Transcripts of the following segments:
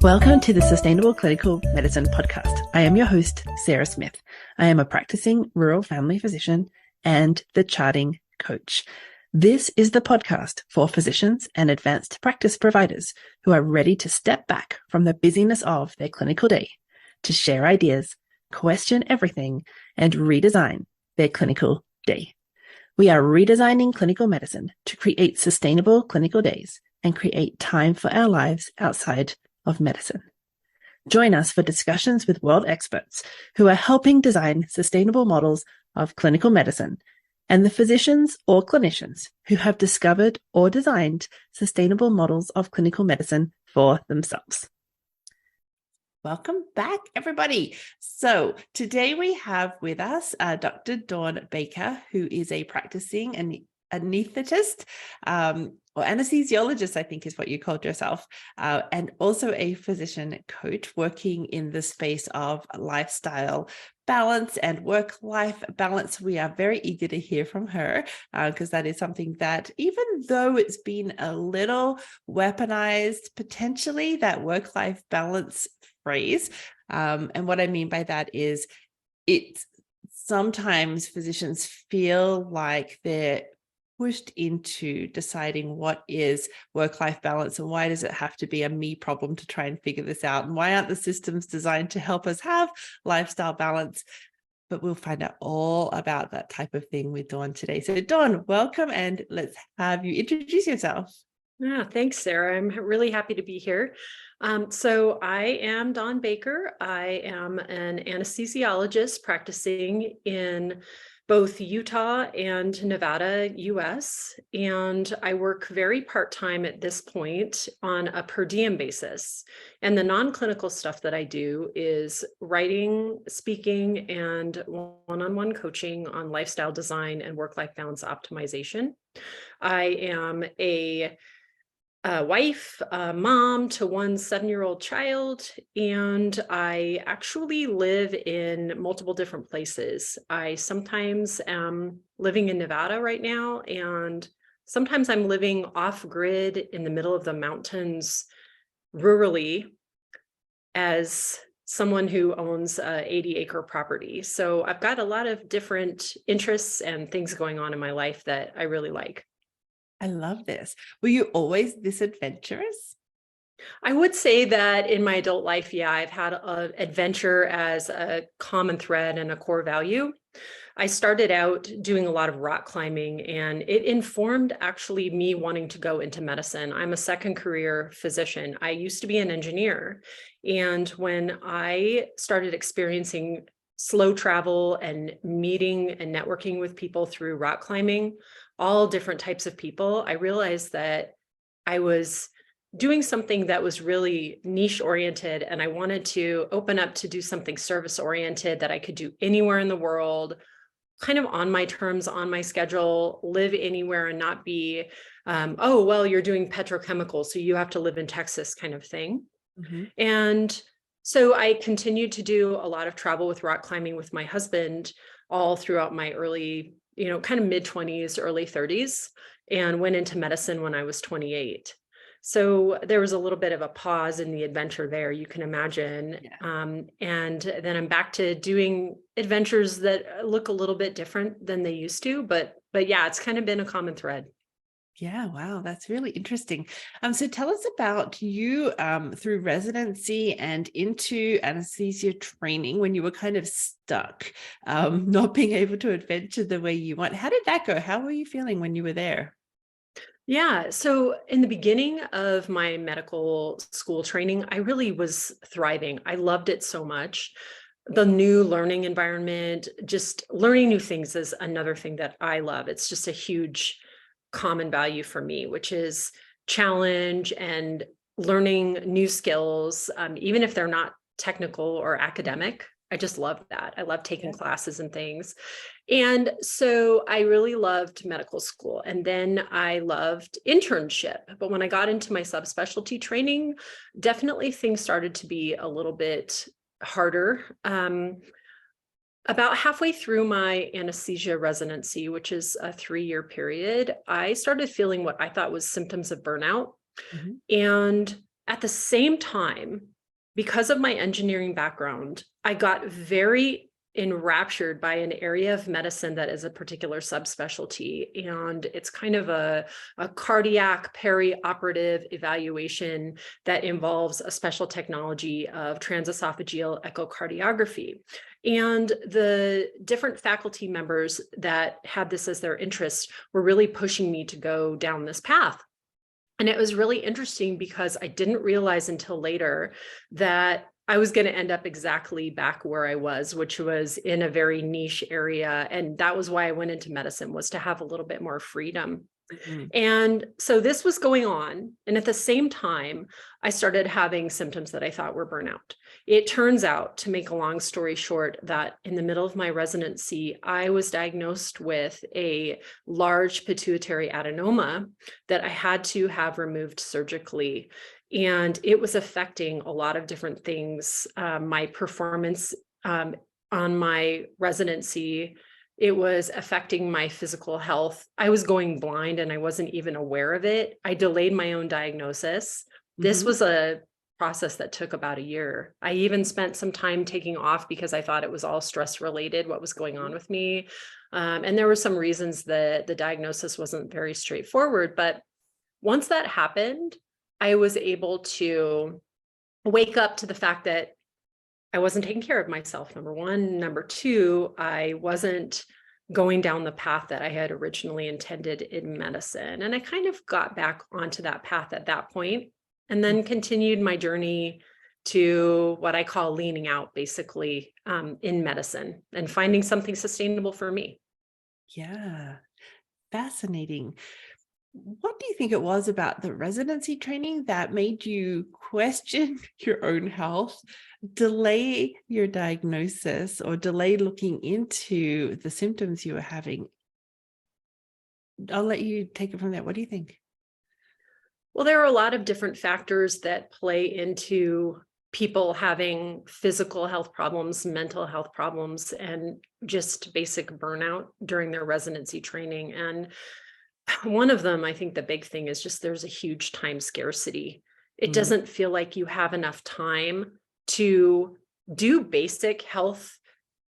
Welcome to the Sustainable Clinical Medicine podcast. I am your host, Sarah Smith. I am a practicing rural family physician and the charting coach. This is the podcast for physicians and advanced practice providers who are ready to step back from the busyness of their clinical day to share ideas, question everything, and redesign their clinical day. We are redesigning clinical medicine to create sustainable clinical days and create time for our lives outside of medicine. Join us for discussions with world experts who are helping design sustainable models of clinical medicine and the physicians or clinicians who have discovered or designed sustainable models of clinical medicine for themselves. Welcome back, everybody. So today we have with us Dr. Dawn Baker, who is a practicing anesthetist, or anesthesiologist, I think is what you called yourself, and also a physician coach working in the space of lifestyle balance and work-life balance. We are very eager to hear from her because that is something that, even though it's been a little weaponized, potentially, that work-life balance phrase. And what I mean by that is sometimes physicians feel like they're pushed into deciding what is work-life balance and why does it have to be a me problem to try and figure this out, and why aren't the systems designed to help us have lifestyle balance? But we'll find out all about that type of thing with Dawn today. So Dawn, welcome, and let's have you introduce yourself. Yeah, thanks, Sarah. I'm really happy to be here. So I am Dawn Baker. I am an anesthesiologist practicing in both Utah and Nevada, US, and I work very part-time at this point on a per diem basis. And the non-clinical stuff that I do is writing, speaking, and one-on-one coaching on lifestyle design and work-life balance optimization. I am a wife, a mom to one 7-year-old child, and I actually live in multiple different places. I sometimes am living in Nevada right now, and sometimes I'm living off-grid in the middle of the mountains rurally as someone who owns a 80-acre property. So I've got a lot of different interests and things going on in my life that I really like. I love this. Were you always this adventurous? I would say that in my adult life, yeah, I've had adventure as a common thread and a core value. I started out doing a lot of rock climbing, and it informed actually me wanting to go into medicine. I'm a second career physician. I used to be an engineer. And when I started experiencing slow travel and meeting and networking with people through rock climbing, all different types of people, I realized that I was doing something that was really niche oriented, and I wanted to open up to do something service oriented that I could do anywhere in the world, kind of on my terms, on my schedule, live anywhere and not be, oh, well, you're doing petrochemicals, so you have to live in Texas kind of thing. Mm-hmm. And so I continued to do a lot of travel with rock climbing with my husband all throughout my early, kind of mid-20s, early 30s, and went into medicine when I was 28. So there was a little bit of a pause in the adventure there, you can imagine. Yeah. And then I'm back to doing adventures that look a little bit different than they used to, but yeah, it's kind of been a common thread. Yeah, wow, that's really interesting. So tell us about you through residency and into anesthesia training when you were kind of stuck, not being able to adventure the way you want. How did that go? How were you feeling when you were there? Yeah, so in the beginning of my medical school training, I really was thriving. I loved it so much. The new learning environment, just learning new things is another thing that I love. It's just a huge common value for me, which is challenge and learning new skills, even if they're not technical or academic. I just love that. I love taking classes and things. And so I really loved medical school. And then I loved internship. But when I got into my subspecialty training, definitely things started to be a little bit harder. About halfway through my anesthesia residency, which is a 3-year period, I started feeling what I thought was symptoms of burnout. Mm-hmm. And at the same time, because of my engineering background, I got very enraptured by an area of medicine that is a particular subspecialty. And it's kind of a cardiac perioperative evaluation that involves a special technology of transesophageal echocardiography. And the different faculty members that had this as their interest were really pushing me to go down this path. And it was really interesting because I didn't realize until later that I was going to end up exactly back where I was, which was in a very niche area. And that was why I went into medicine, was to have a little bit more freedom. Mhm. And so this was going on. And at the same time, I started having symptoms that I thought were burnout. It turns out, to make a long story short, that in the middle of my residency, I was diagnosed with a large pituitary adenoma that I had to have removed surgically. And it was affecting a lot of different things, my performance on my residency. It was affecting my physical health. I was going blind and I wasn't even aware of it. I delayed my own diagnosis. This Mhm. was a process that took about a year. I even spent some time taking off because I thought it was all stress related, what was going on with me. And there were some reasons that the diagnosis wasn't very straightforward. But once that happened, I was able to wake up to the fact that I wasn't taking care of myself, number one. Number two, I wasn't going down the path that I had originally intended in medicine. And I kind of got back onto that path at that point, and then continued my journey to what I call leaning out, basically, in medicine and finding something sustainable for me. Yeah, fascinating. What do you think it was about the residency training that made you question your own health, delay your diagnosis, or delay looking into the symptoms you were having? I'll let you take it from there. What do you think? Well, there are a lot of different factors that play into people having physical health problems, mental health problems, and just basic burnout during their residency training. And one of them, I think the big thing is just there's a huge time scarcity. It Mm, doesn't feel like you have enough time to do basic health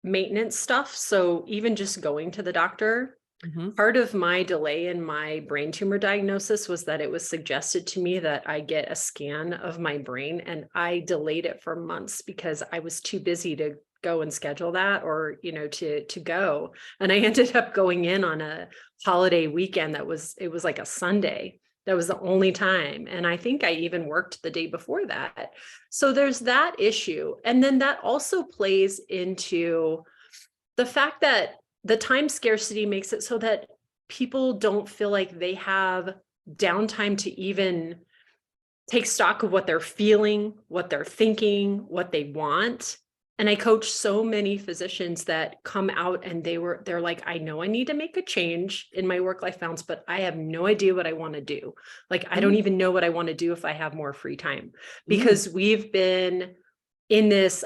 maintenance stuff. So even just going to the doctor, mhm, part of my delay in my brain tumor diagnosis was that it was suggested to me that I get a scan of my brain, and I delayed it for months because I was too busy to go and schedule that, or to go. And I ended up going in on a holiday weekend. It was like a Sunday. That was the only time. And I think I even worked the day before that. So there's that issue. And then that also plays into the fact that the time scarcity makes it so that people don't feel like they have downtime to even take stock of what they're feeling, what they're thinking, what they want. And I coach so many physicians that come out and they're like, I know I need to make a change in my work-life balance, but I have no idea what I want to do. Like, I don't mm, even know what I want to do if I have more free time, mm, because we've been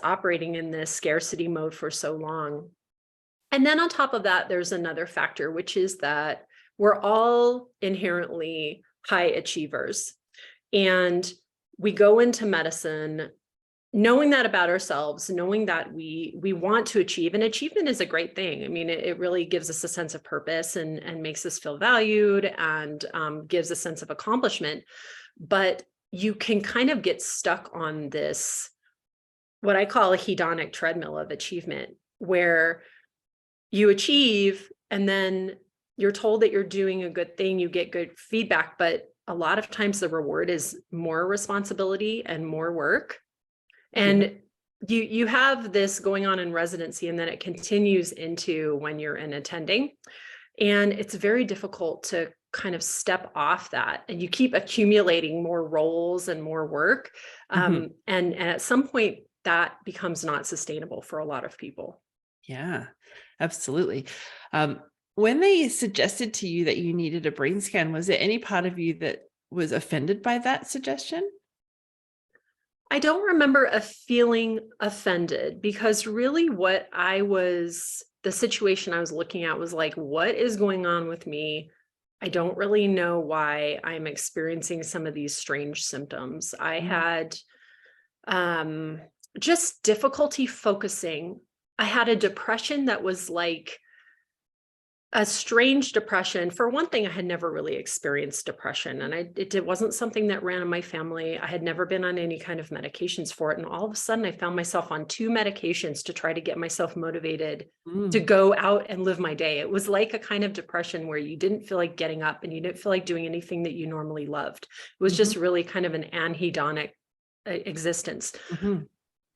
operating in this scarcity mode for so long. And then on top of that, there's another factor, which is that we're all inherently high achievers. And we go into medicine knowing that about ourselves, knowing that we want to achieve. And achievement is a great thing. I mean, it really gives us a sense of purpose and makes us feel valued, and gives a sense of accomplishment. But you can kind of get stuck on this, what I call a hedonic treadmill of achievement, where you achieve and then you're told that you're doing a good thing, you get good feedback, but a lot of times the reward is more responsibility and more work. yeah. And you have this going on in residency, and then it continues into when you're in attending. And it's very difficult to kind of step off that, and you keep accumulating more roles and more work. Mhm. And at some point that becomes not sustainable for a lot of people. Yeah, absolutely. Um, when they suggested to you that you needed a brain scan, was there any part of you that was offended by that suggestion? I don't remember a feeling offended, because really the situation I was looking at was like, what is going on with me? I don't really know why I'm experiencing some of these strange symptoms. I Mm, had just difficulty focusing. I had a depression that was like a strange depression. For one thing, I had never really experienced depression, and it wasn't something that ran in my family. I had never been on any kind of medications for it. And all of a sudden, I found myself on 2 medications to try to get myself motivated to go out and live my day. It was like a kind of depression where you didn't feel like getting up and you didn't feel like doing anything that you normally loved. It was just really kind of an anhedonic existence.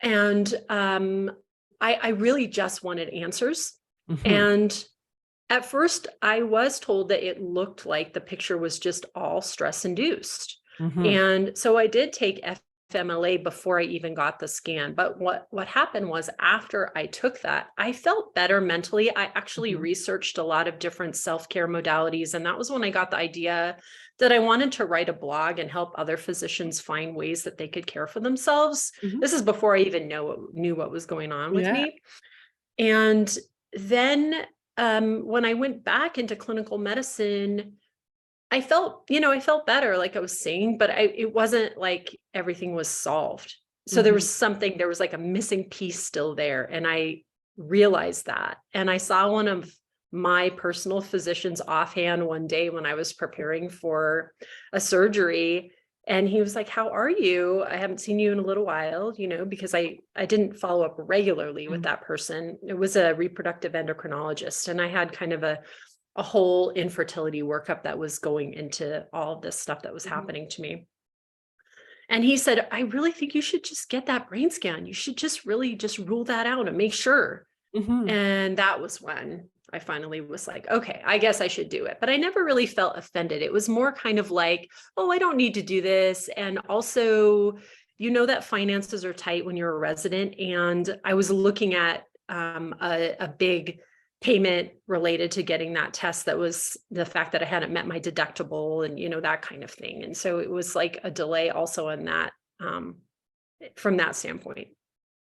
And I really just wanted answers. And at first, I was told that it looked like the picture was just all stress induced. And so I did take FMLA before I even got the scan. But what happened was, after I took that, I felt better mentally. I actually researched a lot of different self-care modalities. And that was when I got the idea that I wanted to write a blog and help other physicians find ways that they could care for themselves. This is before I even knew what was going on with me. And then when I went back into clinical medicine, I felt better, like I was saying, but it wasn't like everything was solved. So there was like a missing piece still there. And I realized that. And I saw one of my personal physicians offhand one day when I was preparing for a surgery. And he was like, "How are you? I haven't seen you in a little while," because I didn't follow up regularly with that person. It was a reproductive endocrinologist. And I had kind of a whole infertility workup that was going into all of this stuff that was happening to me. And he said, "I really think you should just get that brain scan. You should just really just rule that out and make sure." And that was when I finally was like, okay, I guess I should do it. But I never really felt offended. It was more kind of like, oh, I don't need to do this. And also, that finances are tight when you're a resident. And I was looking at a big payment related to getting that test. That was the fact that I hadn't met my deductible and, that kind of thing. And so it was like a delay also in that, from that standpoint.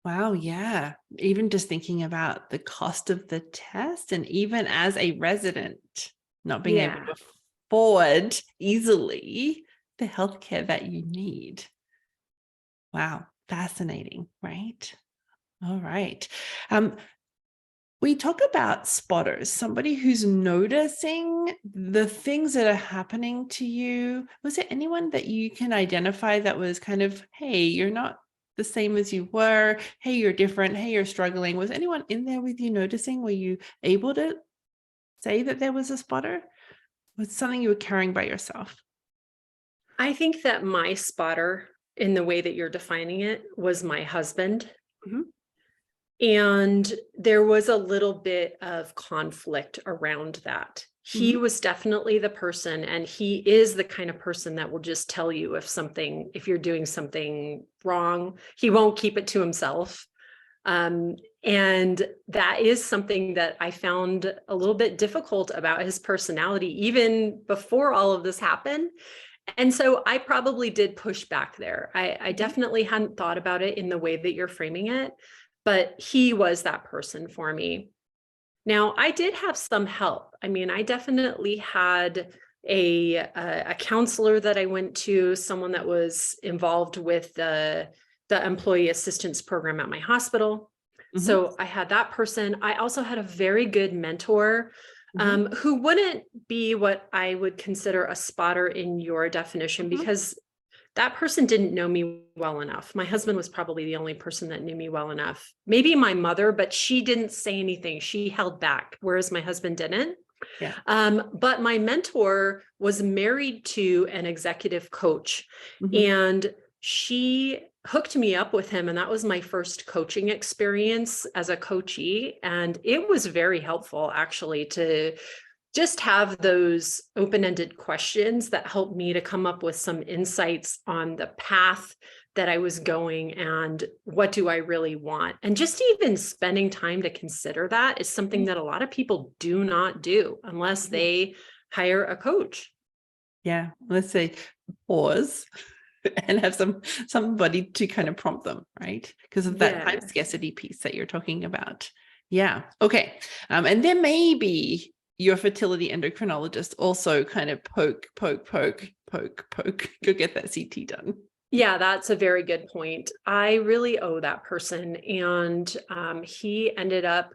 Wow, yeah. Even just thinking about the cost of the test, and even as a resident, not being able to afford easily the healthcare that you need. Wow, fascinating, right? All right. We talk about spotters, somebody who's noticing the things that are happening to you. Was there anyone that you can identify that was kind of, hey, you're not the same as you were. Hey, you're different. Hey, you're struggling. Was anyone in there with you noticing? Were you able to say that there was a spotter? Was it something you were carrying by yourself? I think that my spotter, in the way that you're defining it, was my husband. And there was a little bit of conflict around that. He was definitely the person, and he is the kind of person that will just tell you if you're doing something wrong. He won't keep it to himself. And that is something that I found a little bit difficult about his personality, even before all of this happened. And so I probably did push back there. I definitely hadn't thought about it in the way that you're framing it, but he was that person for me. Now, I did have some help. I mean, I definitely had a counselor that I went to, someone that was involved with the employee assistance program at my hospital. So I had that person. I also had a very good mentor who wouldn't be what I would consider a spotter in your definition, because that person didn't know me well enough. My husband was probably the only person that knew me well enough. Maybe my mother, but she didn't say anything. She held back, whereas my husband didn't. But my mentor was married to an executive coach, and she hooked me up with him. And that was my first coaching experience as a coachee. And it was very helpful, actually, to just have those open-ended questions that helped me to come up with some insights on the path that I was going and what do I really want. And just even spending time to consider that is something that a lot of people do not do unless they hire a coach. Yeah, let's say pause and have somebody to kind of prompt them, right? Because of that time scarcity piece that you're talking about. Yeah. Okay. And then maybe your fertility endocrinologist also kind of poke, go get that CT done. Yeah, that's a very good point. I really owe that person. And he ended up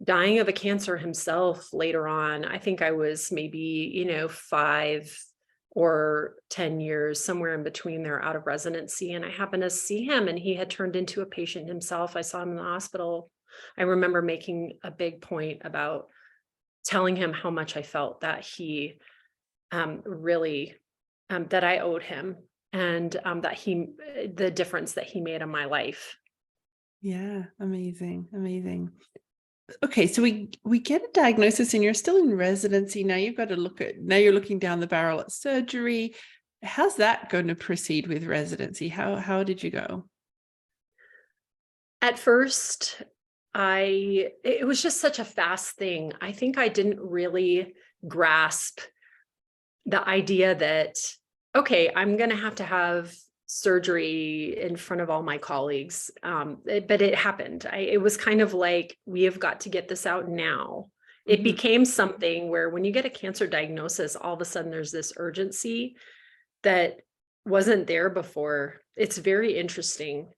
dying of a cancer himself later on. I think I was maybe, 5 or 10 years, somewhere in between there, out of residency. And I happened to see him, and he had turned into a patient himself. I saw him in the hospital. I remember making a big point about telling him how much I felt that he really that I owed him, and that the difference that he made in my life. Yeah, amazing, amazing. Okay, so we get a diagnosis and you're still in residency. Now you're looking down the barrel at surgery. How's that going to proceed with residency? How did you go? At first, it was just such a fast thing. I think I didn't really grasp the idea that, okay, I'm going to have surgery in front of all my colleagues. But it happened. It was kind of like, we have got to get this out now. It Mhm. became something where when you get a cancer diagnosis, all of a sudden there's this urgency that wasn't there before. It's very interesting.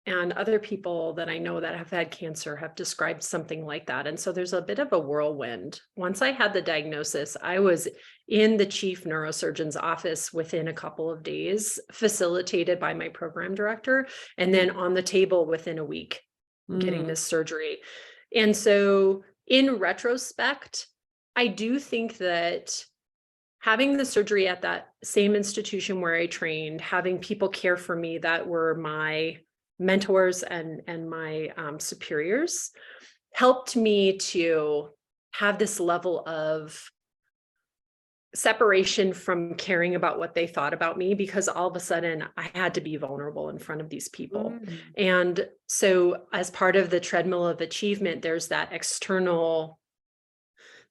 And other people that I know that have had cancer have described something like that. And so there's a bit of a whirlwind. Once I had the diagnosis, I was in the chief neurosurgeon's office within a couple of days, facilitated by my program director, and then on the table within a week, getting Mm. this surgery. And so in retrospect, I do think that having the surgery at that same institution where I trained, having people care for me that were my mentors and my superiors, helped me to have this level of separation from caring about what they thought about me, because all of a sudden I had to be vulnerable in front of these people. Mm. And so as part of the treadmill of achievement, there's that external,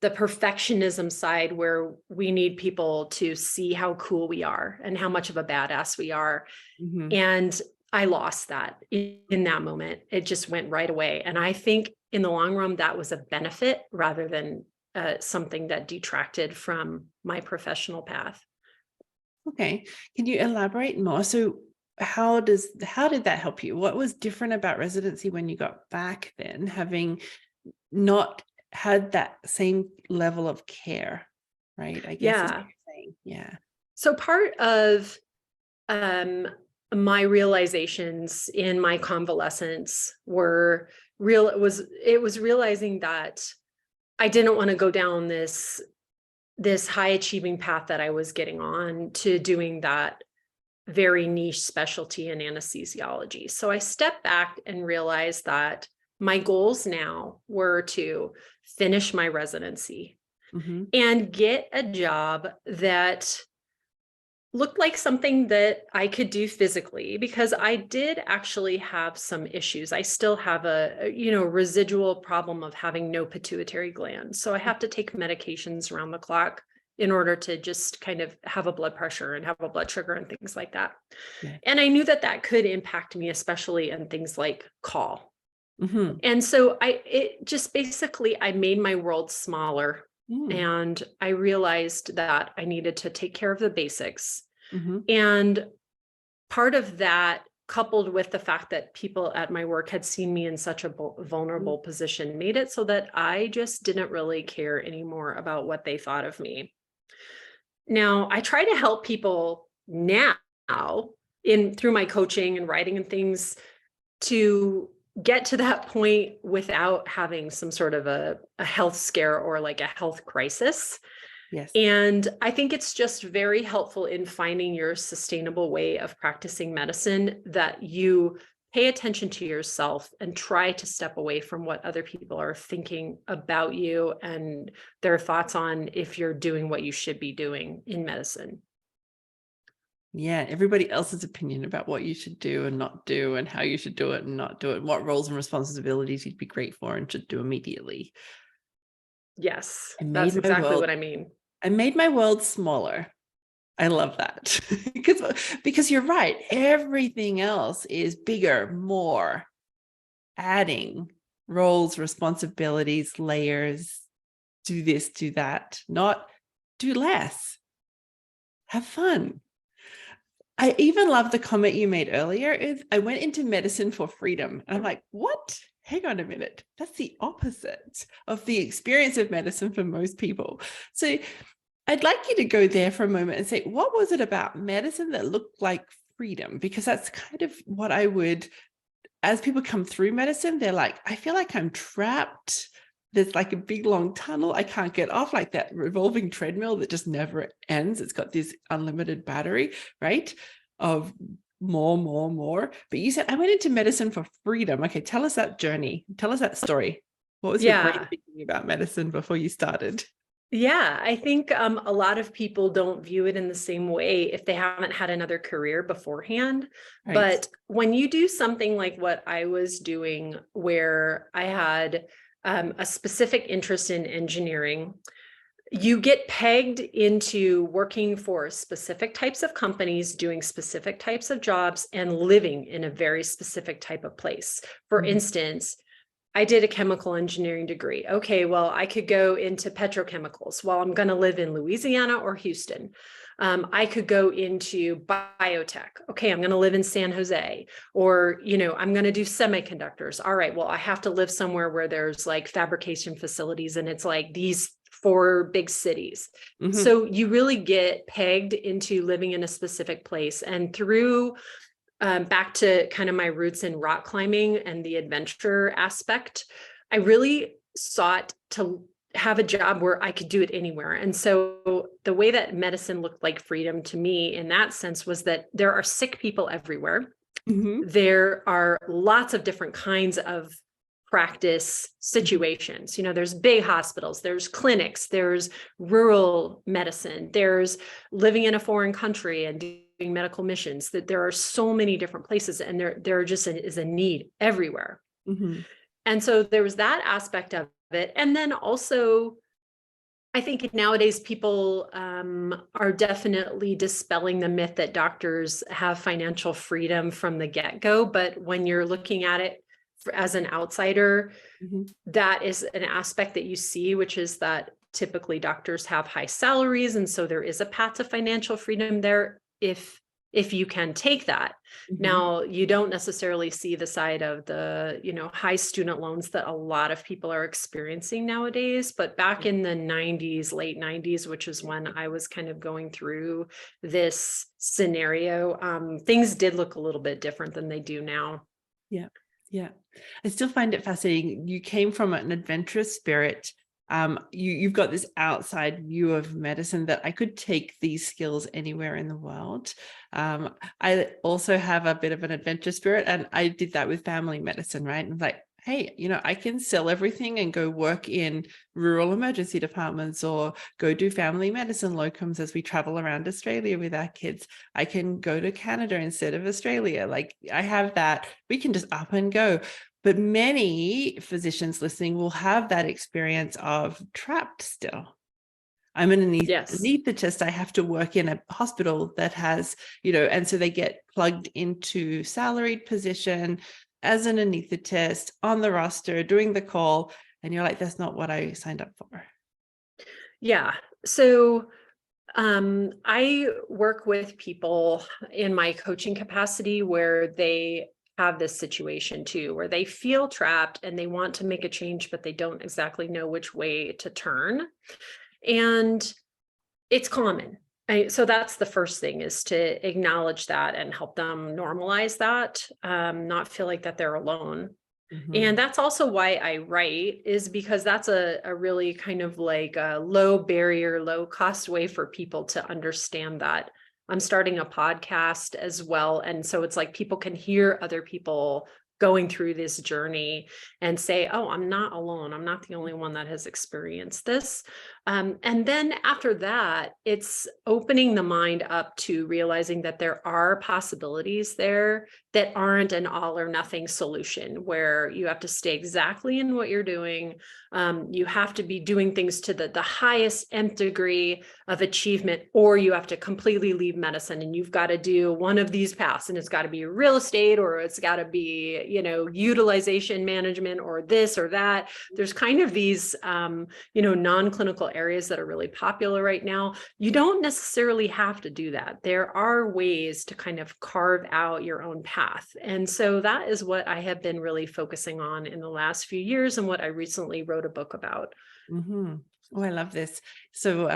the perfectionism side, where we need people to see how cool we are and how much of a badass we are. Mhm. And I lost that in that moment. It just went right away. And I think in the long run, that was a benefit rather than something that detracted from my professional path. Okay. Can you elaborate more? So how did that help you? What was different about residency when you got back then, having not had that same level of care, right? I guess is what Yeah. you're saying. Yeah. So part of um, my realizations in my convalescence were it was realizing that I didn't want to go down this high achieving path that I was getting on to doing that very niche specialty in anesthesiology. So I stepped back and realized that my goals now were to finish my residency Mm-hmm. and get a job that looked like something that I could do physically, because I did actually have some issues. I still have a residual problem of having no pituitary gland. So I have to take medications around the clock in order to just kind of have a blood pressure and have a blood sugar and things like that. Yeah. And I knew that that could impact me, especially in things like call. Mm-hmm. And so it just basically, I made my world smaller, Mm. and I realized that I needed to take care of the basics. Mm-hmm. And part of that, coupled with the fact that people at my work had seen me in such a vulnerable position, made it so that I just didn't really care anymore about what they thought of me. Now, I try to help people now in through my coaching and writing and things to get to that point without having some sort of a health scare or like a health crisis. Yes. And I think it's just very helpful in finding your sustainable way of practicing medicine, that you pay attention to yourself and try to step away from what other people are thinking about you and their thoughts on if you're doing what you should be doing in medicine. Yeah, everybody else's opinion about what you should do and not do, and how you should do it and not do it, and what roles and responsibilities you'd be great for and should do immediately. Yes, I made that's my exactly world, what I mean. I made my world smaller. I love that. because you're right. Everything else is bigger, more, adding roles, responsibilities, layers, do this, do that, not do less. Have fun. I even love the comment you made earlier is I went into medicine for freedom. And I'm like, what? Hang on a minute. That's the opposite of the experience of medicine for most people. So I'd like you to go there for a moment and say, what was it about medicine that looked like freedom? Because that's kind of what I would, as people come through medicine, they're like, I feel like I'm trapped. There's like a big long tunnel. I can't get off, like that revolving treadmill that just never ends. It's got this unlimited battery, right? Of more. But you said, I went into medicine for freedom. Okay, tell us that journey. Tell us that story. What was your brain thinking about medicine before you started? Yeah, I think a lot of people don't view it in the same way if they haven't had another career beforehand. Right. But when you do something like what I was doing, where I had a specific interest in engineering, you get pegged into working for specific types of companies, doing specific types of jobs, and living in a very specific type of place. For instance, I did a chemical engineering degree. Okay, well, I could go into petrochemicals. Well, I'm going to live in Louisiana or Houston. I could go into biotech. Okay, I'm going to live in San Jose. Or, I'm going to do semiconductors. All right, well, I have to live somewhere where there's like fabrication facilities, and it's like these 4 big cities. So you really get pegged into living in a specific place. And through back to kind of my roots in rock climbing and the adventure aspect, I really sought to have a job where I could do it anywhere. And so the way that medicine looked like freedom to me in that sense was that there are sick people everywhere. There are lots of different kinds of practice situations. There's big hospitals, there's clinics, there's rural medicine, there's living in a foreign country and doing medical missions. That there are so many different places, and there just is a need everywhere. And so there was that aspect of it. And then also, I think nowadays people are definitely dispelling the myth that doctors have financial freedom from the get-go. But when you're looking at it as an outsider, that is an aspect that you see, which is that typically doctors have high salaries. And so there is a path to financial freedom there if you can take that. Now, you don't necessarily see the side of the, high student loans that a lot of people are experiencing nowadays. But back in the 90s, late 90s, which is when I was kind of going through this scenario, things did look a little bit different than they do now. Yeah. I still find it fascinating. You came from an adventurous spirit. You've got this outside view of medicine that I could take these skills anywhere in the world. I also have a bit of an adventure spirit, and I did that with family medicine, right? And like, hey, I can sell everything and go work in rural emergency departments or go do family medicine locums as we travel around Australia with our kids. I can go to Canada instead of Australia. Like, I have that. We can just up and go. But many physicians listening will have that experience of trapped still. I'm an anesthetist. I have to work in a hospital that has, and so they get plugged into salaried position as an anesthetist on the roster, doing the call. And you're like, that's not what I signed up for. Yeah. So I work with people in my coaching capacity where they have this situation too, where they feel trapped and they want to make a change, but they don't exactly know which way to turn. And it's common. So that's the first thing, is to acknowledge that and help them normalize that, not feel like that they're alone. And that's also why I write, is because that's a really kind of like a low barrier, low cost way for people to understand that. I'm starting a podcast as well. And so it's like people can hear other people going through this journey and say, oh, I'm not alone. I'm not the only one that has experienced this. And then after that, it's opening the mind up to realizing that there are possibilities there that aren't an all or nothing solution, where you have to stay exactly in what you're doing. You have to be doing things to the highest nth degree of achievement, or you have to completely leave medicine and you've got to do one of these paths, and it's got to be real estate, or it's got to be, utilization management or this or that. There's kind of these, non-clinical areas that are really popular right now. You don't necessarily have to do that. There are ways to kind of carve out your own path. And so that is what I have been really focusing on in the last few years and what I recently wrote a book about. Mm-hmm. Oh, I love this. So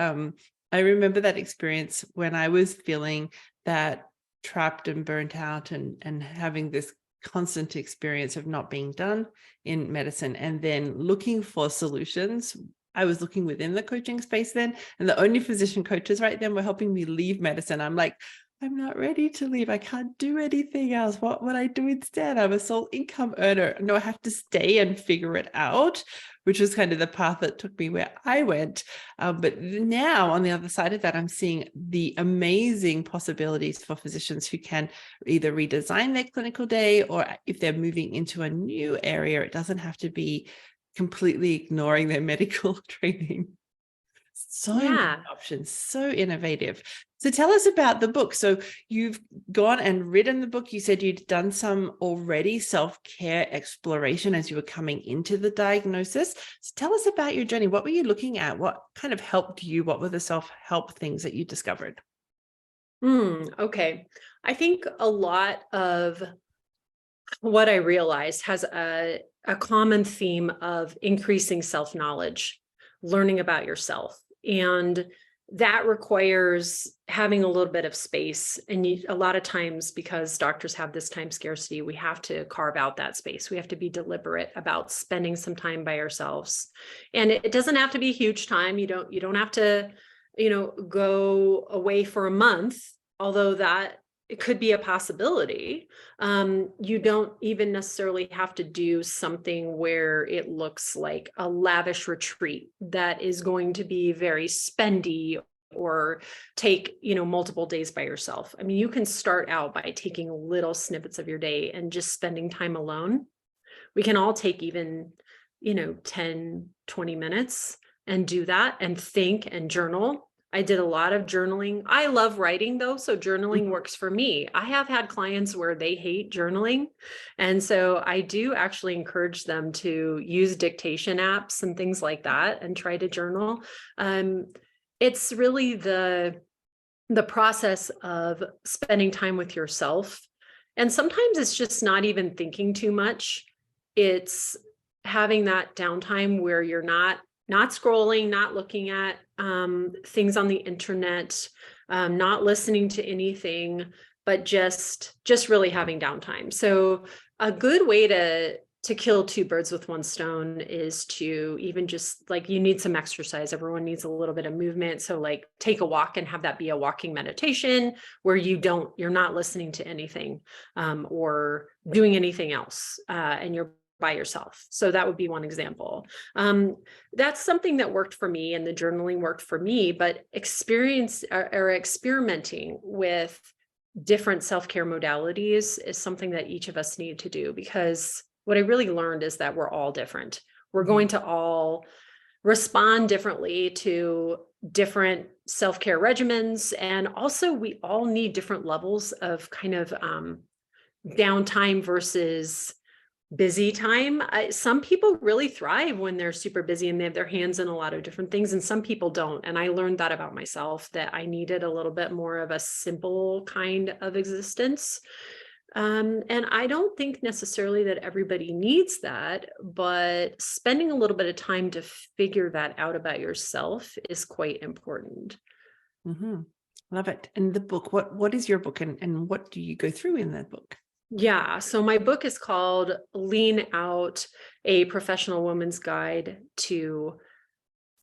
I remember that experience when I was feeling that trapped and burnt out and having this constant experience of not being done in medicine and then looking for solutions. I was looking within the coaching space then, and the only physician coaches right then were helping me leave medicine. I'm like, I'm not ready to leave. I can't do anything else. What would I do instead? I'm a sole income earner. No, I have to stay and figure it out, which was kind of the path that took me where I went. But now on the other side of that, I'm seeing the amazing possibilities for physicians who can either redesign their clinical day, or if they're moving into a new area, it doesn't have to be completely ignoring their medical training. So many options, so innovative. So tell us about the book. So you've gone and written the book. You said you'd done some already self-care exploration as you were coming into the diagnosis. So tell us about your journey. What were you looking at? What kind of helped you? What were the self-help things that you discovered? Okay. I think a lot of what I realized has a common theme of increasing self-knowledge, learning about yourself. And that requires having a little bit of space. And a lot of times, because doctors have this time scarcity, we have to carve out that space. We have to be deliberate about spending some time by ourselves. And it doesn't have to be huge time. You don't have to, go away for a month, although that it could be a possibility. You don't even necessarily have to do something where it looks like a lavish retreat that is going to be very spendy or take, multiple days by yourself. I mean, you can start out by taking little snippets of your day and just spending time alone. We can all take even, 10, 20 minutes and do that and think and journal. I did a lot of journaling. I love writing though, so journaling works for me. I have had clients where they hate journaling. And so I do actually encourage them to use dictation apps and things like that and try to journal. It's really the process of spending time with yourself. And sometimes it's just not even thinking too much. It's having that downtime where you're not scrolling, not looking at things on the internet, not listening to anything, but just really having downtime. So a good way to kill two birds with one stone is to even just you need some exercise. Everyone needs a little bit of movement. So take a walk and have that be a walking meditation where you're not listening to anything or doing anything else, and you're by yourself. So that would be one example. That's something that worked for me, and the journaling worked for me, but experimenting with different self-care modalities is something that each of us need to do, because what I really learned is that we're all different. We're going to all respond differently to different self-care regimens. And also we all need different levels of kind of downtime versus busy time. Some people really thrive when they're super busy and they have their hands in a lot of different things, and some people don't. And I learned that about myself, that I needed a little bit more of a simple kind of existence. And I don't think necessarily that everybody needs that, but spending a little bit of time to figure that out about yourself is quite important. Love it. And the book, what is your book, and what do you go through in that book? Yeah, so my book is called Lean Out, a Professional Woman's Guide to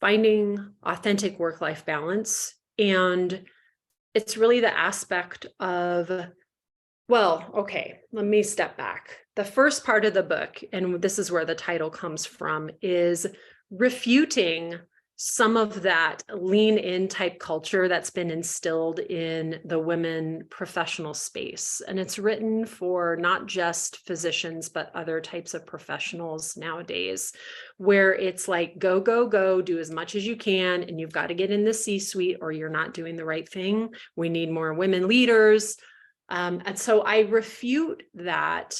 Finding Authentic Work-Life Balance. And it's really the aspect of, let me step back. The first part of the book, and this is where the title comes from, is refuting some of that lean in type culture that's been instilled in the women professional space. And it's written for not just physicians, but other types of professionals nowadays, where it's like, go, go, go, do as much as you can. And you've got to get in the C-suite or you're not doing the right thing. We need more women leaders. And so I refute that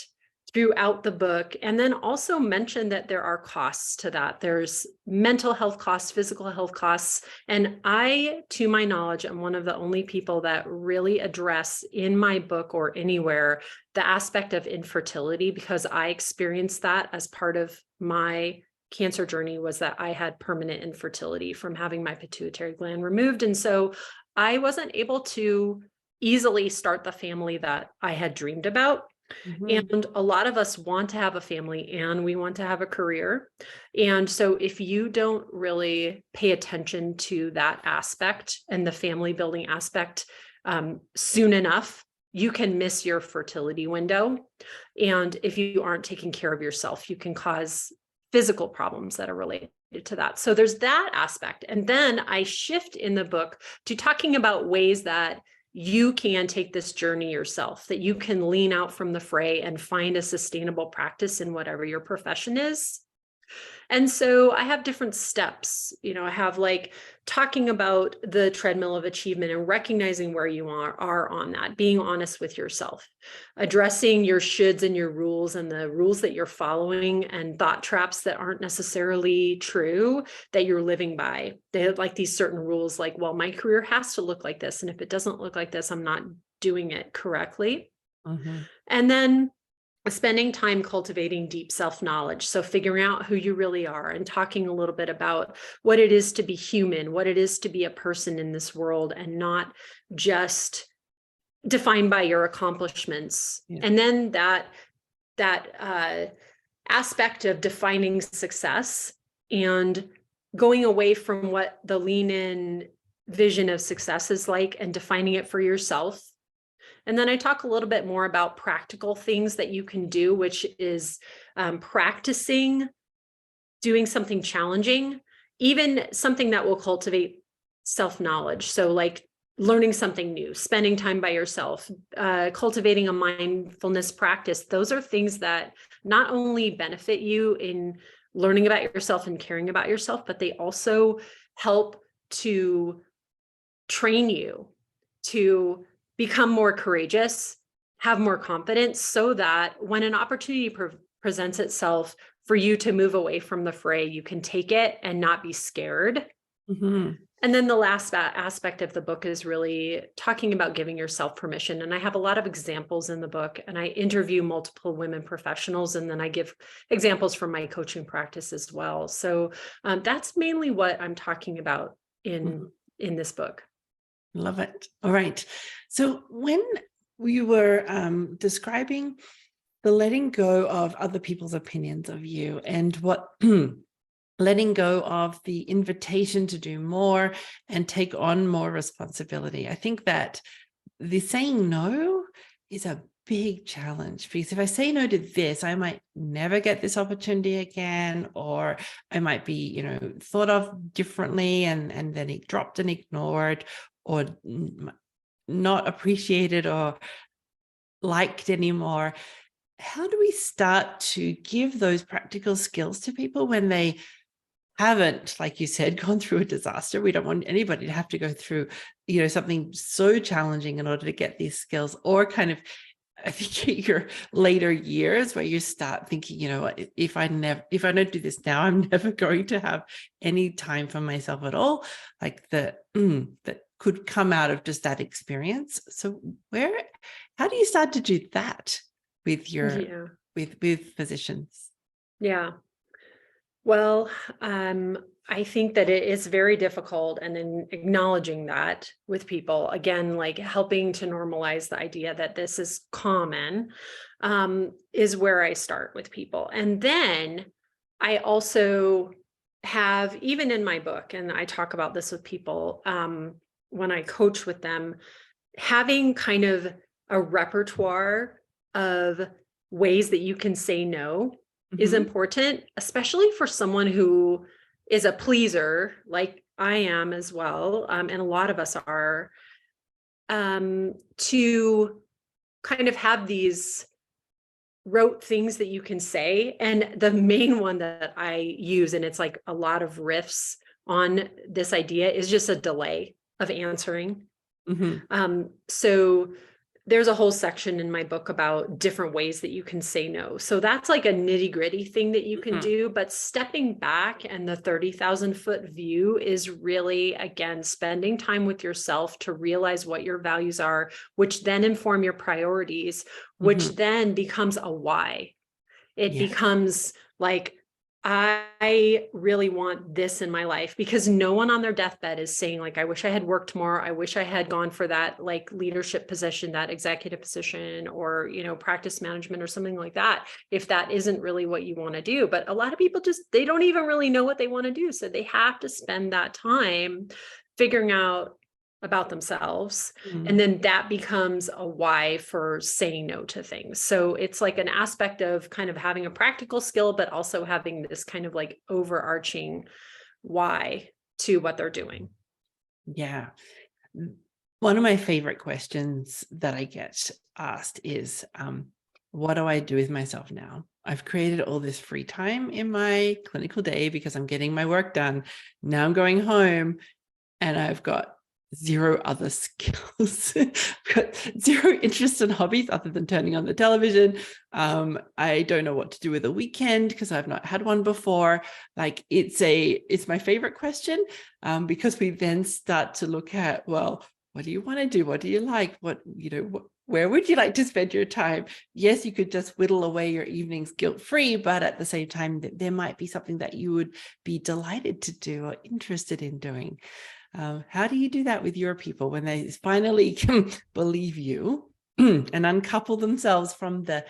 throughout the book, and then also mention that there are costs to that. There's mental health costs, physical health costs. And I, to my knowledge, am one of the only people that really address in my book or anywhere the aspect of infertility, because I experienced that as part of my cancer journey, was that I had permanent infertility from having my pituitary gland removed. And so I wasn't able to easily start the family that I had dreamed about. Mm-hmm. And a lot of us want to have a family and we want to have a career. And so if you don't really pay attention to that aspect and the family building aspect soon enough, you can miss your fertility window. And if you aren't taking care of yourself, you can cause physical problems that are related to that. So there's that aspect. And then I shift in the book to talking about ways that you can take this journey yourself, that you can lean out from the fray and find a sustainable practice in whatever your profession is. And so I have different steps. I have like talking about the treadmill of achievement and recognizing where you are on that, being honest with yourself, addressing your shoulds and your rules and the rules that you're following and thought traps that aren't necessarily true that you're living by. They have like these certain rules like, well, my career has to look like this. And if it doesn't look like this, I'm not doing it correctly. Mm-hmm. And then spending time cultivating deep self-knowledge. So figuring out who you really are and talking a little bit about what it is to be human, what it is to be a person in this world and not just defined by your accomplishments. Yeah. And then that aspect of defining success and going away from what the lean in vision of success is like and defining it for yourself. And then I talk a little bit more about practical things that you can do, which is practicing doing something challenging, even something that will cultivate self-knowledge. So like learning something new, spending time by yourself, cultivating a mindfulness practice. Those are things that not only benefit you in learning about yourself and caring about yourself, but they also help to train you to become more courageous, have more confidence, so that when an opportunity presents itself for you to move away from the fray, you can take it and not be scared. Mm-hmm. And then the last aspect of the book is really talking about giving yourself permission. And I have a lot of examples in the book, and I interview multiple women professionals, and then I give examples from my coaching practice as well. So that's mainly what I'm talking about in this book. Love it. All right. So when we were describing the letting go of other people's opinions of you and what letting go of the invitation to do more and take on more responsibility, I think that the saying no is a big challenge, because if I say no to this, I might never get this opportunity again, or I might be, thought of differently and then it dropped and ignored, or not appreciated or liked anymore. How do we start to give those practical skills to people when they haven't, like you said, gone through a disaster? We don't want anybody to have to go through, something so challenging in order to get these skills, or kind of, I think, your later years where you start thinking, if I don't do this now, I'm never going to have any time for myself at all. Like that could come out of just that experience. So how do you start to do that with your, with physicians? Yeah. Well, I think that it is very difficult, and then acknowledging that with people, again, like helping to normalize the idea that this is common, is where I start with people. And then I also have, even in my book, and I talk about this with people when I coach with them, having kind of a repertoire of ways that you can say no is important, especially for someone who is a pleaser, like I am as well, and a lot of us are, to kind of have these rote things that you can say. And the main one that I use, and it's like a lot of riffs on this idea, is just a delay of answering. So there's a whole section in my book about different ways that you can say no. So that's like a nitty-gritty thing that you can do. But stepping back and the 30,000-foot view is really, again, spending time with yourself to realize what your values are, which then inform your priorities, which then becomes a why. It becomes like, I really want this in my life, because no one on their deathbed is saying like, I wish I had worked more. I wish I had gone for that like leadership position, that executive position, or, practice management or something like that, if that isn't really what you want to do. But a lot of people they don't even really know what they want to do. So they have to spend that time figuring out about themselves. And then that becomes a why for saying no to things. So it's like an aspect of kind of having a practical skill, but also having this kind of like overarching why to what they're doing. Yeah. One of my favorite questions that I get asked is, what do I do with myself now? I've created all this free time in my clinical day because I'm getting my work done. Now I'm going home and I've got zero other skills. I've got zero interest in hobbies other than turning on the television. I don't know what to do with a weekend because I've not had one before. Like it's my favorite question, because we then start to look at, well, what do you want to do? What do you like? Where would you like to spend your time? Yes, you could just whittle away your evenings guilt-free, but at the same time, there might be something that you would be delighted to do or interested in doing. How do you do that with your people when they finally can believe you and uncouple themselves from the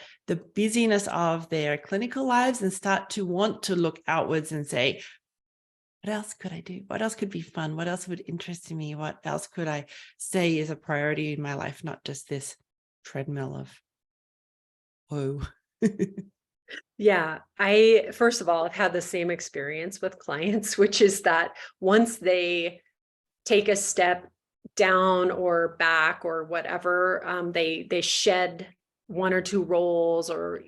busyness of their clinical lives and start to want to look outwards and say, what else could I do? What else could be fun? What else would interest me? What else could I say is a priority in my life, not just this treadmill of woe? Yeah, first of all, I've had the same experience with clients, which is that once they take a step down or back or whatever, they shed one or two roles, or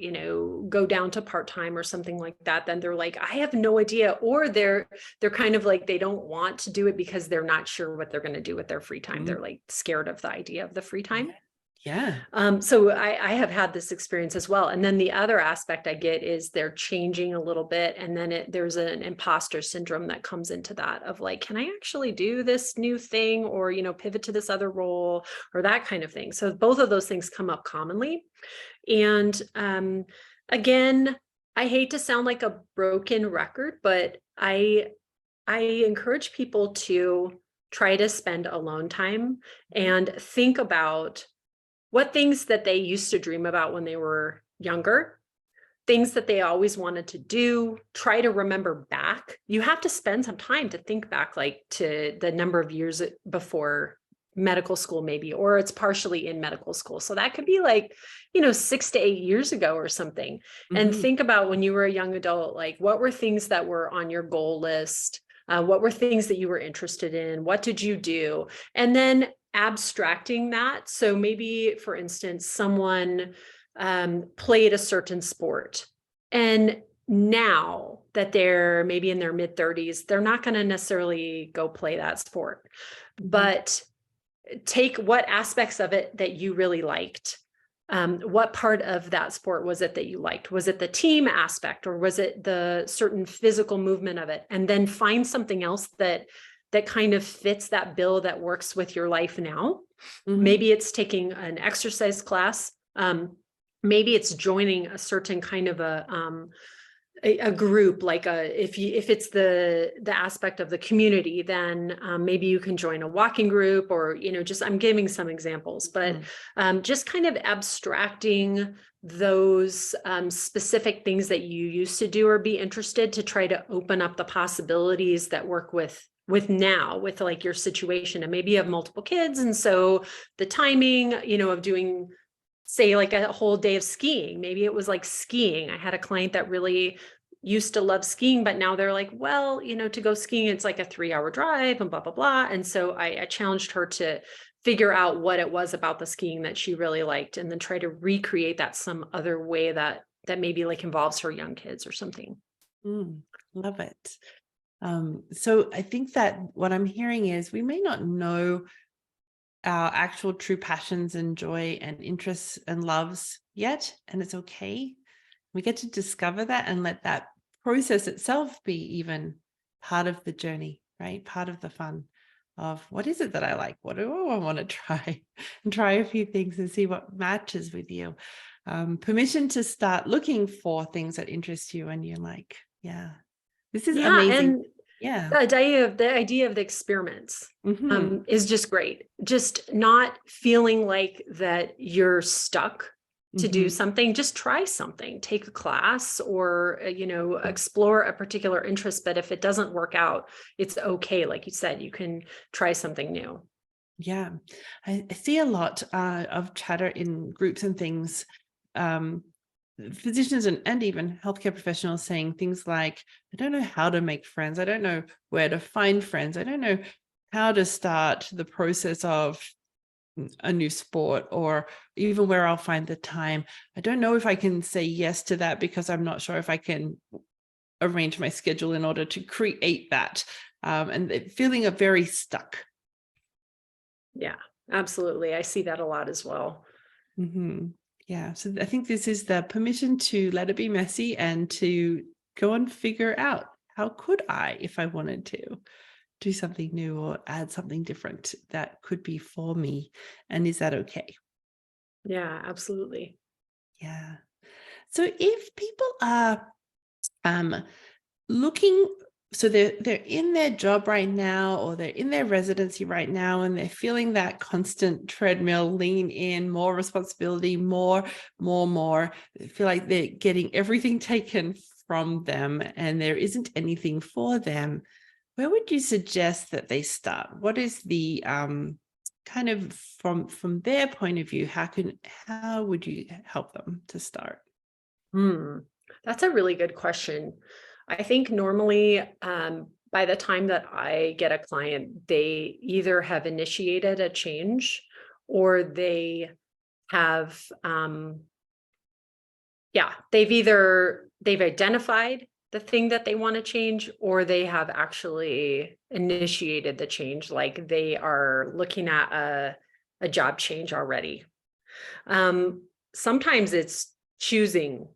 go down to part-time or something like that, then they're like, I have no idea. Or they're kind of like, they don't want to do it because they're not sure what they're going to do with their free time. They're like scared of the idea of the free time. Yeah. So I have had this experience as well. And then the other aspect I get is they're changing a little bit. And then there's an imposter syndrome that comes into that of like, can I actually do this new thing, or, pivot to this other role, or that kind of thing. So both of those things come up commonly. And again, I hate to sound like a broken record, but I encourage people to try to spend alone time and think about what things that they used to dream about when they were younger, things that they always wanted to do, try to remember back. You have to spend some time to think back, like to the number of years before medical school, maybe, or it's partially in medical school. So that could be like, 6 to 8 years ago or something. And think about when you were a young adult, like what were things that were on your goal list? What were things that you were interested in? What did you do? And then abstracting that. So maybe, for instance, someone played a certain sport, and now that they're maybe in their mid 30s, they're not going to necessarily go play that sport, but take what aspects of it that you really liked. What part of that sport was it that you liked? Was it the team aspect, or was it the certain physical movement of it? And then find something else that kind of fits that bill that works with your life now. Maybe it's taking an exercise class. Maybe it's joining a certain kind of a group, like if it's the aspect of the community, then maybe you can join a walking group, or just, I'm giving some examples, but just kind of abstracting those specific things that you used to do or be interested, to try to open up the possibilities that work with now, with like your situation. And maybe you have multiple kids, and so the timing of doing, say, like a whole day of skiing, maybe it was like skiing. I had a client that really used to love skiing, but now they're like, well, to go skiing, it's like a 3-hour drive and blah, blah, blah. And so I challenged her to figure out what it was about the skiing that she really liked, and then try to recreate that some other way that maybe like involves her young kids or something. Love it. So I think that what I'm hearing is we may not know our actual true passions and joy and interests and loves yet, and it's okay. We get to discover that and let that process itself be even part of the journey, right? Part of the fun of what is it that I like? What do I want to try? And try a few things and see what matches with you. Permission to start looking for things that interest you, and you're like, yeah, this is Yeah, amazing. and Yeah. the idea of the experiments Mm-hmm. is just great. Just not feeling like that you're stuck to do Mm-hmm. something. Just try something, take a class, or explore a particular interest. But if it doesn't work out, it's okay. Like you said, you can try something new. Yeah, I see a lot of chatter in groups and things, um, physicians and even healthcare professionals saying things like, I don't know how to make friends. I don't know where to find friends. I don't know how to start the process of a new sport, or even where I'll find the time. I don't know if I can say yes to that because I'm not sure if I can arrange my schedule in order to create that. And feeling very stuck. Yeah, absolutely. I see that a lot as well. Mm-hmm. Yeah. So I think this is the permission to let it be messy and to go and figure out, how could I, if I wanted to, do something new or add something different that could be for me? And is that okay? Yeah, absolutely. Yeah. So if people are um looking, so they're in their job right now, or they're in their residency right now, and they're feeling that constant treadmill, lean in, more responsibility, more. They feel like they're getting everything taken from them and there isn't anything for them. Where would you suggest that they start? What is the kind of, from their point of view, how would you help them to start? Hmm. That's a really good question. I think normally, by the time that I get a client, they either have initiated a change or they have, they've identified the thing that they want to change, or they have actually initiated the change, like they are looking at a job change already. Sometimes it's choosing,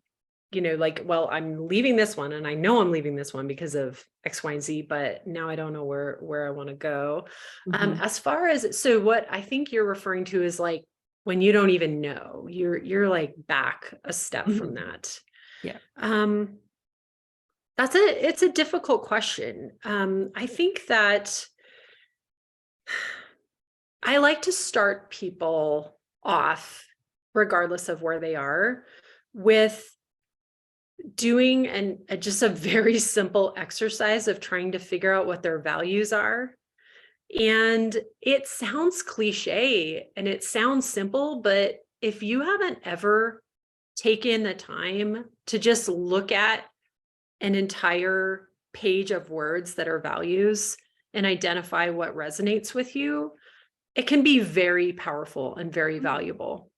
like, well, I'm leaving this one and I know I'm leaving this one because of X, Y, and Z, but now I don't know where I want to go. Mm-hmm. As far as, so what I think you're referring to is like when you don't even know, you're like back a step from Mm-hmm. that. Yeah. Um, it's a difficult question. I think that I like to start people off, regardless of where they are, with doing just a very simple exercise of trying to figure out what their values are. And it sounds cliche and it sounds simple, but if you haven't ever taken the time to just look at an entire page of words that are values and identify what resonates with you, it can be very powerful and very valuable.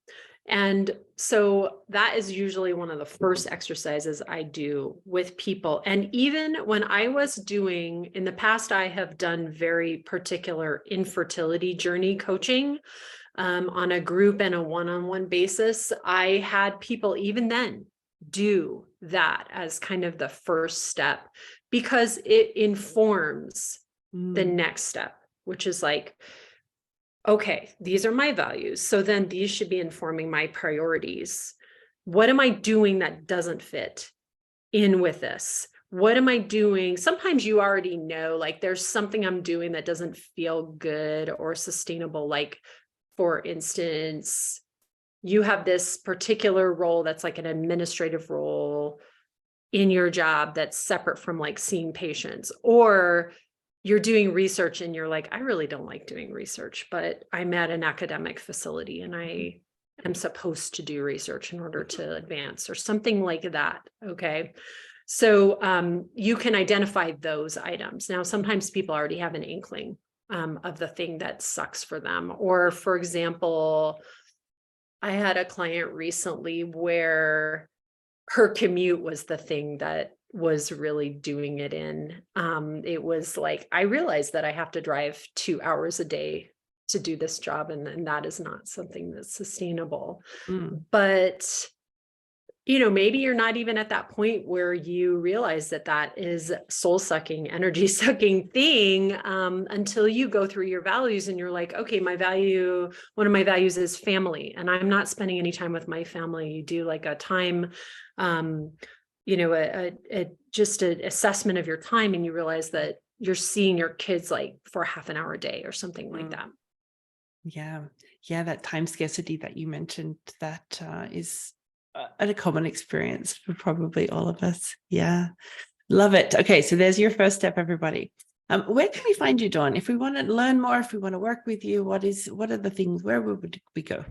And so that is usually one of the first exercises I do with people. And even when I was doing, in the past, I have done very particular infertility journey coaching on a group and a one-on-one basis. I had people even then do that as kind of the first step, because it informs the Mm. next step, which is like, okay, these are my values. So then these should be informing my priorities. What am I doing that doesn't fit in with this? What am I doing? Sometimes you already know, like there's something I'm doing that doesn't feel good or sustainable. Like, for instance, you have this particular role that's like an administrative role in your job that's separate from like seeing patients, or you're doing research and you're like, I really don't like doing research, but I'm at an academic facility and I am supposed to do research in order to advance, or something like that. Okay. So you can identify those items. Now, sometimes people already have an inkling of the thing that sucks for them. Or, for example, I had a client recently where her commute was the thing that was really doing it in. It was like, I realized that I have to drive 2 hours a day to do this job, and that is not something that's sustainable. Mm. But maybe you're not even at that point where you realize that that is soul sucking, energy sucking thing, until you go through your values and you're like, okay, one of my values is family, and I'm not spending any time with my family. You do like a time, just an assessment of your time, and you realize that you're seeing your kids like for half an hour a day or something like that. Yeah. That time scarcity that you mentioned, that is a common experience for probably all of us. Yeah. Love it. Okay. So there's your first step, everybody. Where can we find you, Dawn? If we want to learn more, if we want to work with you, what are the things, where would we go?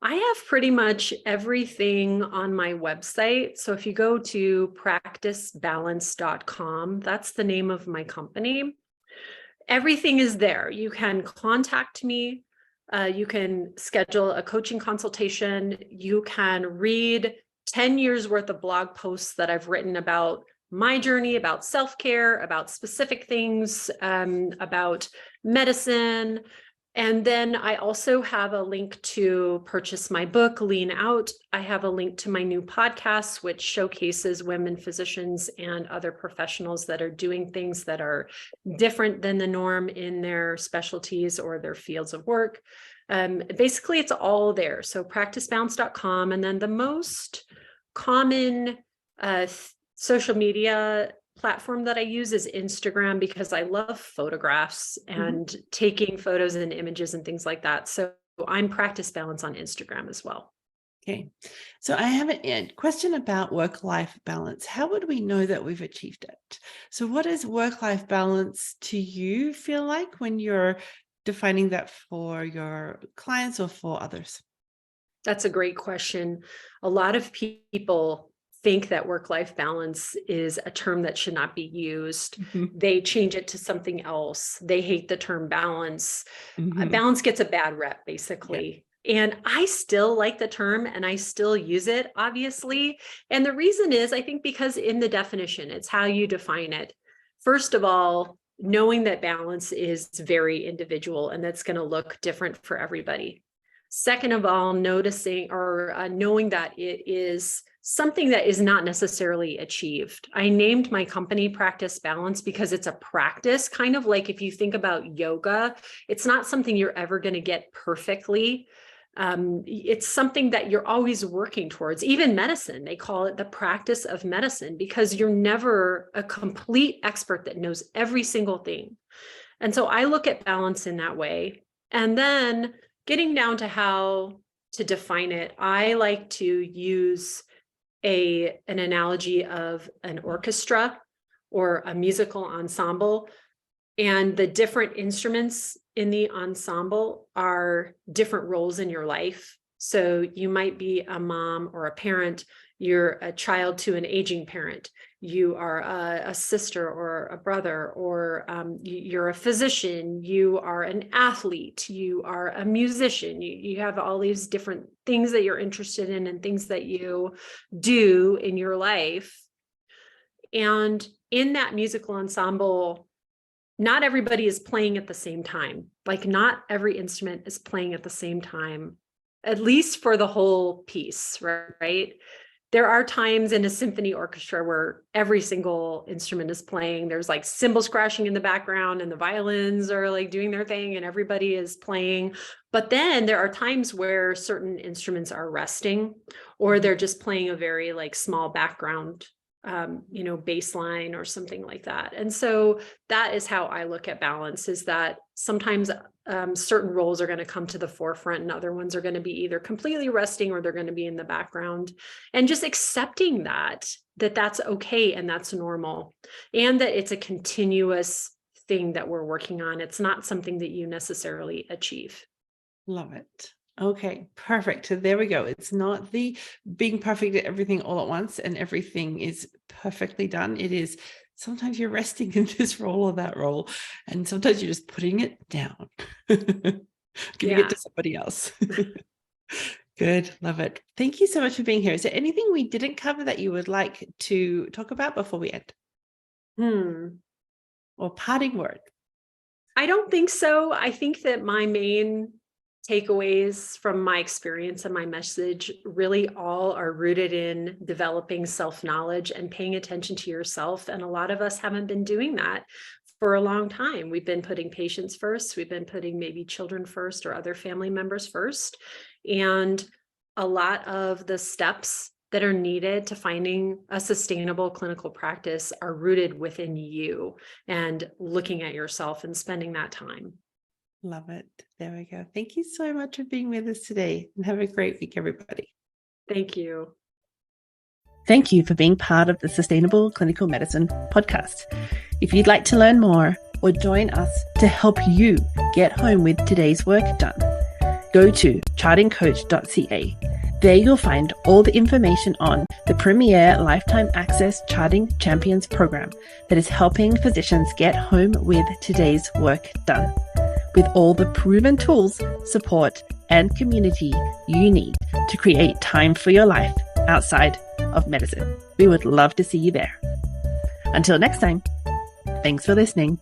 I have pretty much everything on my website. So if you go to practicebalance.com, that's the name of my company. Everything is there. You can contact me. You can schedule a coaching consultation. You can read 10 years worth of blog posts that I've written about my journey, about self-care, about specific things, about medicine. And then I also have a link to purchase my book, Lean Out. I have a link to my new podcast, which showcases women physicians and other professionals that are doing things that are different than the norm in their specialties or their fields of work. Basically, it's all there. So practicebalance.com. And then the most common social media platform that I use is Instagram, because I love photographs and taking photos and images and things like that. So I'm Practice Balance on Instagram as well. Okay. So I have a question about work-life balance. How would we know that we've achieved it? So what does work-life balance to you feel like when you're defining that for your clients or for others? That's a great question. A lot of people think that work-life balance is a term that should not be used. They change it to something else. They hate the term balance. Balance gets a bad rep, basically. Yeah. And I still like the term and I still use it, obviously. And the reason is, I think, because in the definition, it's how you define it. First of all, knowing that balance is very individual and that's going to look different for everybody. Second of all, noticing or knowing that it is something that is not necessarily achieved. I named my company Practice Balance because it's a practice, kind of like if you think about yoga, it's not something you're ever going to get perfectly. It's something that you're always working towards. Even medicine, they call it the practice of medicine, because you're never a complete expert that knows every single thing. And so I look at balance in that way. And then getting down to how to define it, I like to use an analogy of an orchestra or a musical ensemble. And the different instruments in the ensemble are different roles in your life. So you might be a mom or a parent, you're a child to an aging parent, you are a sister or a brother, or you're a physician, you are an athlete, you are a musician, you have all these different things that you're interested in and things that you do in your life. And in that musical ensemble, not everybody is playing at the same time. Like, not every instrument is playing at the same time, at least for the whole piece, right? There are times in a symphony orchestra where every single instrument is playing. There's like cymbals crashing in the background and the violins are like doing their thing and everybody is playing. But then there are times where certain instruments are resting, or they're just playing a very like small background bass line or something like that. And so that is how I look at balance, is that sometimes certain roles are going to come to the forefront and other ones are going to be either completely resting or they're going to be in the background, and just accepting that's okay and that's normal, and that it's a continuous thing that we're working on. It's not something that you necessarily achieve. Love it. Okay, perfect. So there we go. It's not the being perfect at everything all at once and everything is perfectly done. It is sometimes you're resting in this role or that role, and sometimes you're just putting it down, giving it to somebody else. Good. Love it. Thank you so much for being here. Is there anything we didn't cover that you would like to talk about before we end? Or parting word? I don't think so. I think that my main takeaways from my experience and my message really all are rooted in developing self-knowledge and paying attention to yourself. And a lot of us haven't been doing that for a long time. We've been putting patients first. We've been putting maybe children first or other family members first. And a lot of the steps that are needed to finding a sustainable clinical practice are rooted within you and looking at yourself and spending that time. Love it. There we go. Thank you so much for being with us today, and have a great week, everybody. Thank you. Thank you for being part of the Sustainable Clinical Medicine podcast. If you'd like to learn more or join us to help you get home with today's work done, go to chartingcoach.ca. There you'll find all the information on the premier Lifetime Access Charting Champions program that is helping physicians get home with today's work done, with all the proven tools, support, and community you need to create time for your life outside of medicine. We would love to see you there. Until next time, thanks for listening.